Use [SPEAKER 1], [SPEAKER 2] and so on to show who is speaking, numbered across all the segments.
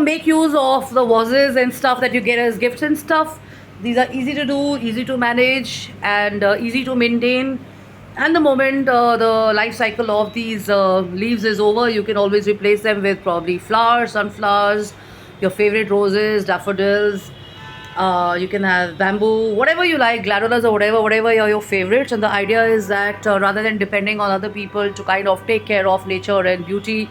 [SPEAKER 1] make use of the vases and stuff that you get as gifts and stuff. These are easy to do, easy to manage, and easy to maintain. And the moment the life cycle of these leaves is over, you can always replace them with probably flowers, sunflowers, your favorite roses, daffodils. You can have bamboo, whatever you like, gladolas or whatever are your favorites. And the idea is that rather than depending on other people to kind of take care of nature and beauty,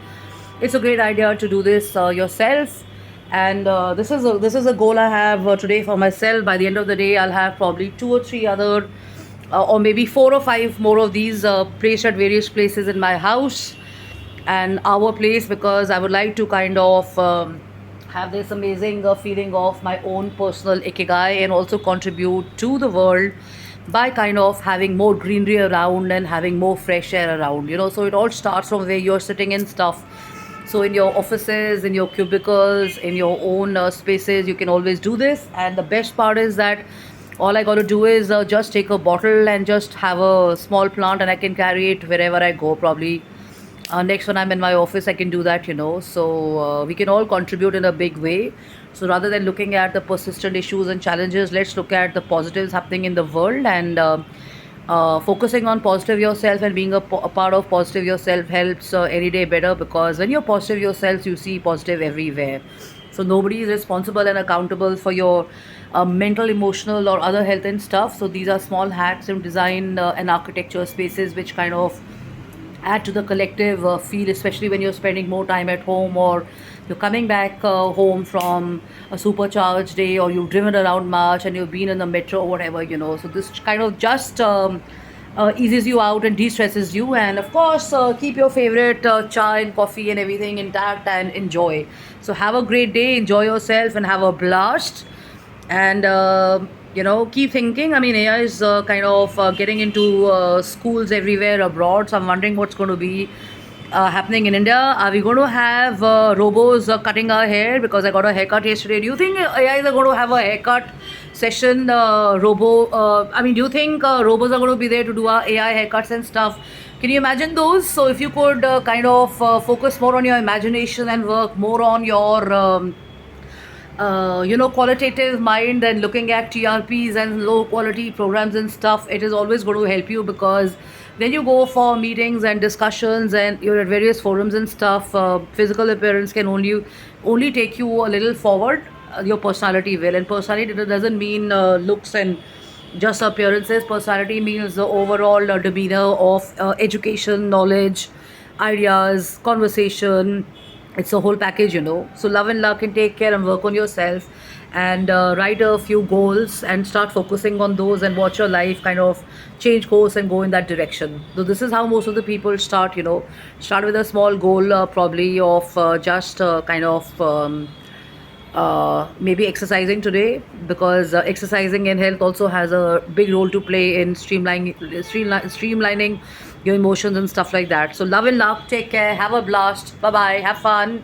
[SPEAKER 1] it's a great idea to do this yourself. And this is a goal I have today for myself. By the end of the day, I'll have probably two or three other or maybe four or five more of these placed at various places in my house and our place, because I would like to kind of have this amazing feeling of my own personal ikigai and also contribute to the world by kind of having more greenery around and having more fresh air around, so it all starts from where you're sitting and stuff. So in your offices, in your cubicles, in your own spaces, you can always do this. And the best part is that all I got to do is just take a bottle and just have a small plant, and I can carry it wherever I go. Probably next when I'm in my office, I can do that. So we can all contribute in a big way. So rather than looking at the persistent issues and challenges, let's look at the positives happening in the world, and focusing on positive yourself and being a part of positive yourself helps any day better, because when you're positive yourself, you see positive everywhere. So nobody is responsible and accountable for your mental, emotional, or other health and stuff. So these are small hacks in design and architecture spaces which kind of add to the collective feel, especially when you're spending more time at home, or you're coming back home from a supercharged day, or you've driven around much and you've been in the metro or whatever. So this kind of just eases you out and de-stresses you. And of course, keep your favorite chai and coffee and everything intact and enjoy. So have a great day, enjoy yourself, and have a blast. And keep thinking. I mean, AI is kind of getting into schools everywhere abroad. So I'm wondering what's going to be happening in India. Are we going to have robos cutting our hair? Because I got a haircut yesterday. Do you think AIs are going to have a haircut session? Do you think robos are going to be there to do our AI haircuts and stuff? Can you imagine those? So if you could kind of focus more on your imagination and work more on your qualitative mind and looking at TRPs and low quality programs and stuff, it is always going to help you, because when you go for meetings and discussions and you're at various forums and stuff, physical appearance can only take you a little forward. Your personality will, and personality doesn't mean looks and just appearances. Personality means the overall demeanor of education, knowledge, ideas, conversation. It's a whole package. So love and luck, and take care and work on yourself, and write a few goals and start focusing on those, and watch your life kind of change course and go in that direction. So this is how most of the people start with a small goal, probably of just kind of maybe exercising today, because exercising in health also has a big role to play in streamlining your emotions and stuff like that. So love and luck, take care, have a blast, bye bye, have fun.